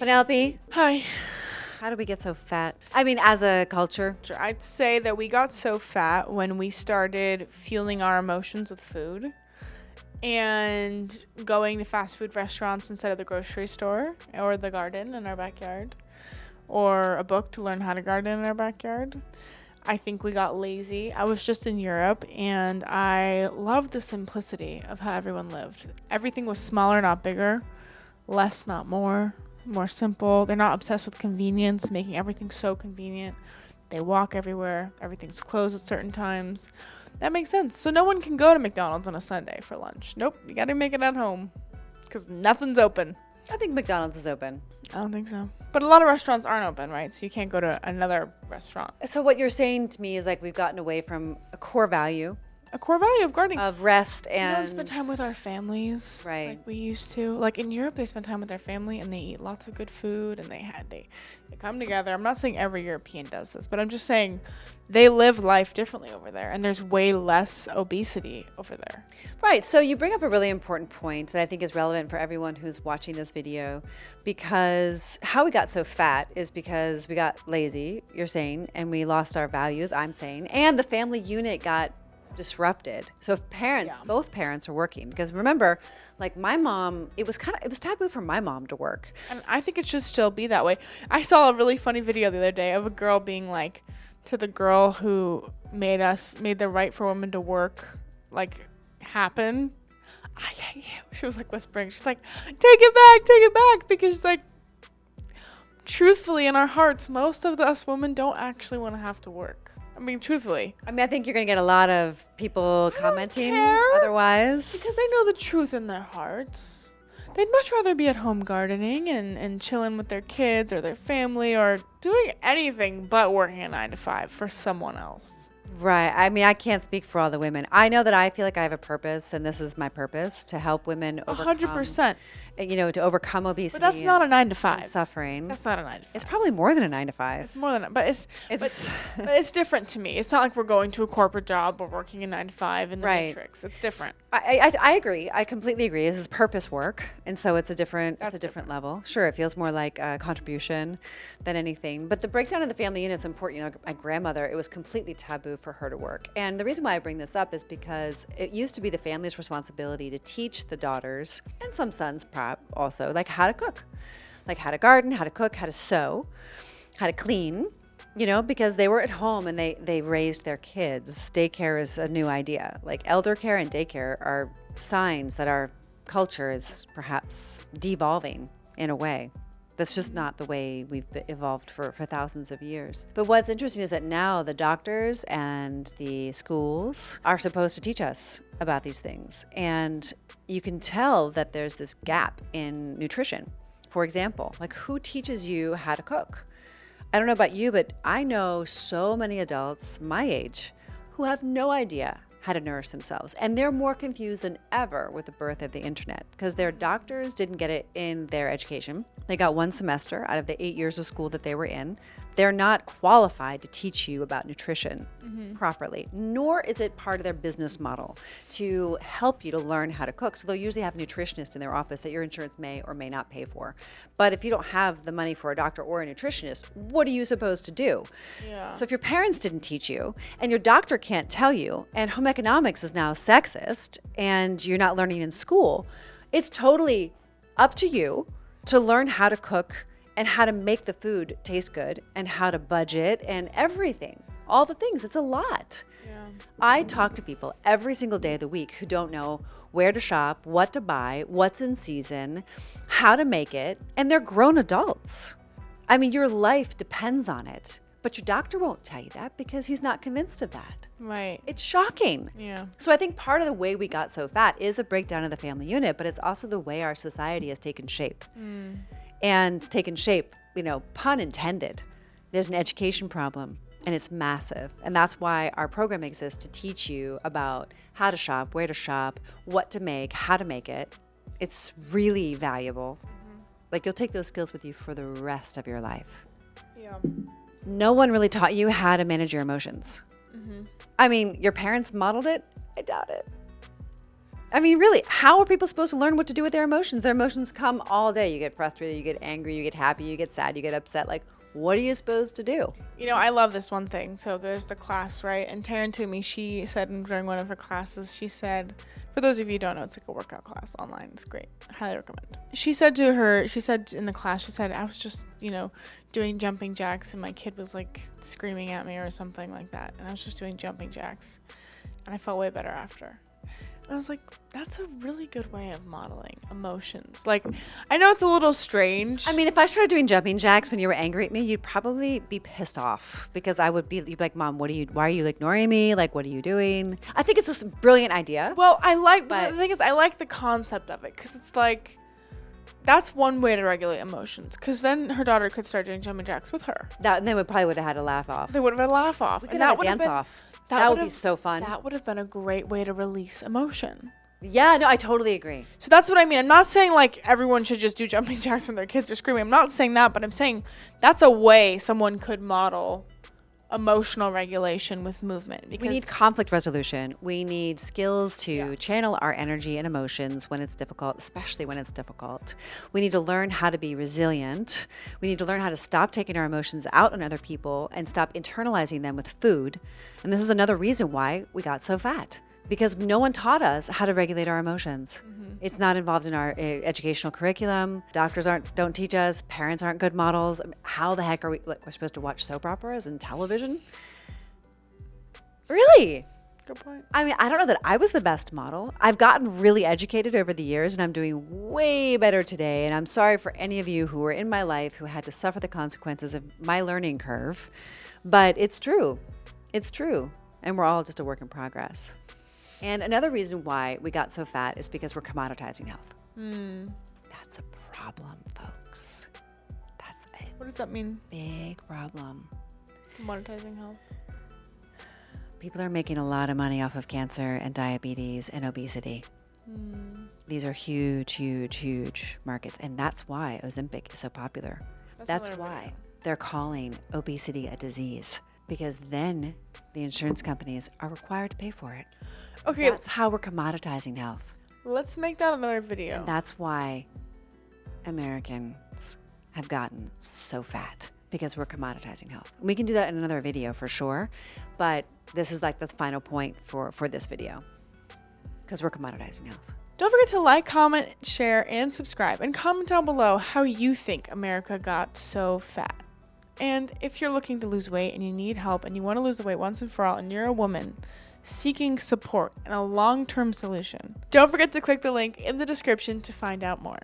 Penelope, Hi. how do we get so fat? I mean, as a culture. Sure, I'd say that we got so fat when we started fueling our emotions with food and going to fast food restaurants instead of the grocery store or the garden in our backyard or a book to learn how to garden in our backyard. I think we got lazy. I was just in Europe and I loved the simplicity of how everyone lived. Everything was smaller, not bigger, less, not more simple. They're not obsessed with convenience, making everything so convenient. They walk everywhere. Everything's closed at certain times. That makes sense. So no one can go to McDonald's on a Sunday for lunch. Nope, you got to make it at home because nothing's open. I think McDonald's is open. I don't think so. But a lot of restaurants aren't open, right? So you can't go to another restaurant. So what you're saying to me is like we've gotten away from a core value A core value of gardening. of rest We don't and spend time with our families Right. like we used to. Like in Europe, they spend time with their family and they eat lots of good food and they come together. I'm not saying every European does this, but I'm just saying they live life differently over there, and there's way less obesity over there. Right. So you bring up a really important point that I think is relevant for everyone who's watching this video, because how we got so fat is because we got lazy, you're saying, and we lost our values, I'm saying, and the family unit got disrupted. So if parents, Yeah. both parents are working, because remember, like my mom, it was taboo for my mom to work. And I think it should still be that way. I saw a really funny video the other day of a girl being like to the girl who made the right for women to work like happen. She was like whispering. She's like, take it back, because like truthfully in our hearts, most of us women don't actually want to have to work. I mean, truthfully. I mean, I think you're going to get a lot of people commenting care. otherwise. Because they know the truth in their hearts. They'd much rather be at home gardening and chilling with their kids or their family or doing anything but working a 9 to 5 for someone else. Right. I mean, I can't speak for all the women. I know that I feel like I have a purpose, and this is my purpose, to help women overcome, 100%. to overcome obesity But that's not a 9 to and 5. suffering. That's not a 9 to 5. It's probably more than a 9 to 5. It's more than that. But it's It's but it's different to me. It's not like we're going to a corporate job or working a 9 to 5 in the Right. matrix. It's different. I agree. I completely agree. This is purpose work, and so it's a different That's different level. Sure, it feels more like a contribution than anything. But the breakdown of the family unit is important. You know, my grandmother, it was completely taboo for her to work, and the reason why I bring this up is because it used to be the family's responsibility to teach the daughters and some sons, also, like how to cook, like how to garden, how to cook, how to sew, how to clean. You know, because they were at home and they raised their kids. Daycare is a new idea. Like elder care and daycare are signs that our culture is perhaps devolving in a way. That's just not the way we've evolved for thousands of years. But what's interesting is that now the doctors and the schools are supposed to teach us about these things. And you can tell that there's this gap in nutrition. For example, like who teaches you how to cook? I don't know about you, but I know so many adults my age who have no idea how to nourish themselves. And they're more confused than ever with the birth of the internet because their doctors didn't get it in their education. They got 1 semester out of the 8 years of school that they were in. They're not qualified to teach you about nutrition properly, nor is it part of their business model to help you to learn how to cook. So they'll usually have a nutritionist in their office that your insurance may or may not pay for. But if you don't have the money for a doctor or a nutritionist, what are you supposed to do? Yeah. So if your parents didn't teach you and your doctor can't tell you, and home economics is now sexist and you're not learning in school, it's totally up to you to learn how to cook and how to make the food taste good and how to budget and everything. All the things. It's a lot. Yeah. I talk to people every single day of the week who don't know where to shop, what to buy, what's in season, how to make it, and they're grown adults. I mean, your life depends on it, but your doctor won't tell you that because he's not convinced of that. Right. It's shocking. Yeah. So I think part of the way we got so fat is a breakdown of the family unit, but it's also the way our society has taken shape. And taken shape, pun intended. There's an education problem. And it's massive. And that's why our program exists, to teach you about how to shop, where to shop, what to make, how to make it. It's really valuable. Like you'll take those skills with you for the rest of your life. Yeah. No one really taught you how to manage your emotions. I mean, your parents modeled it? I doubt it. I mean, really, how are people supposed to learn what to do with their emotions? Their emotions come all day. You get frustrated, you get angry, you get happy, you get sad, you get upset. Like, what are you supposed to do? You know, I love this one thing. So there's the class, right? And Taryn Toomey, she said during one of her classes, she said, for those of you who don't know, it's like a workout class online. It's great. I highly recommend. She said in the class, she said, I was just, doing jumping jacks and my kid was like screaming at me or something like that. And I was just doing jumping jacks and I felt way better after. And I was like, that's a really good way of modeling emotions. Like, I know it's a little strange. I mean, if I started doing jumping jacks when you were angry at me, you'd probably be pissed off because you'd be like, Mom, why are you ignoring me? Like, what are you doing? I think it's a brilliant idea. Well, but the thing is, I like the concept of it because it's like, that's one way to regulate emotions. Because then her daughter could start doing jumping jacks with her. Then we probably would have had a laugh off. They would have had a laugh off. We could have a dance off. That would be so fun. That would have been a great way to release emotion. Yeah, no, I totally agree. So that's what I mean. I'm not saying like everyone should just do jumping jacks when their kids are screaming. I'm not saying that, but I'm saying that's a way someone could model emotional regulation with movement. We need conflict resolution. We need skills to channel our energy and emotions when it's difficult, especially when it's difficult. We need to learn how to be resilient. We need to learn how to stop taking our emotions out on other people and stop internalizing them with food. And this is another reason why we got so fat, because no one taught us how to regulate our emotions. It's not involved in our educational curriculum. Doctors don't teach us. Parents aren't good models. I mean, how the heck are we're supposed to watch soap operas and television? Really? Good point. I mean, I don't know that I was the best model. I've gotten really educated over the years and I'm doing way better today. And I'm sorry for any of you who were in my life who had to suffer the consequences of my learning curve. But it's true. It's true. And we're all just a work in progress. And another reason why we got so fat is because we're commoditizing health. That's a problem, folks. That's a What does that mean? big problem. Monetizing health. People are making a lot of money off of cancer and diabetes and obesity. These are huge, huge, huge markets. And that's why Ozempic is so popular. That's why they're calling obesity a disease, because then the insurance companies are required to pay for it. Okay. That's how we're commoditizing health. Let's make that another video. And that's why Americans have gotten so fat, because we're commoditizing health. We can do that in another video for sure, but this is like the final point for this video, because we're commoditizing health. Don't forget to like, comment, share, and subscribe. And comment down below how you think America got so fat. And if you're looking to lose weight and you need help and you want to lose the weight once and for all and you're a woman seeking support and a long-term solution, don't forget to click the link in the description to find out more.